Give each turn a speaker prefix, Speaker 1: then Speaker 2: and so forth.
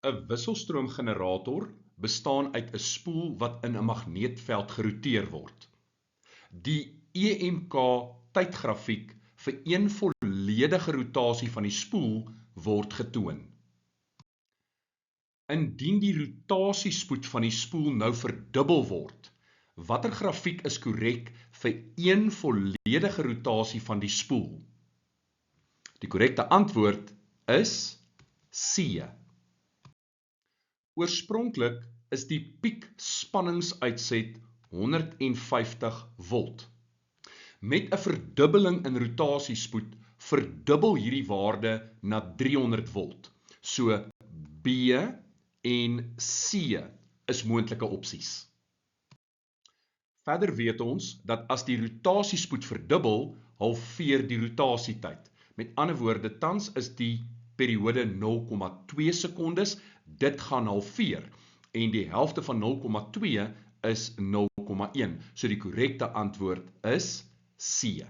Speaker 1: 'n wisselstroomgenerator bestaan uit 'n spoel wat in 'n magneetveld geroteer word. Die EMK tydgrafiek vir een volledige rotasie van die spoel word getoon. Indien die rotasiespoed van die spoel nou verdubbel word, watter grafiek is korrek vir een volledige rotasie van die spoel? Die korrekte antwoord is C. Oorspronklik is die piek spanningsuitset 150 volt. Met 'n verdubbeling in rotasiespoed verdubbel hierdie waarde na 300 volt. So B en C is moontlike opsies. Verder weet ons dat as die rotasiespoed verdubbel, halveer die rotasietyd. Met ander woorde, tans is die periode 0,2 sekondes, dit gaan halveer. En die helfte van 0,2 is 0,1. So die korrekte antwoord is C.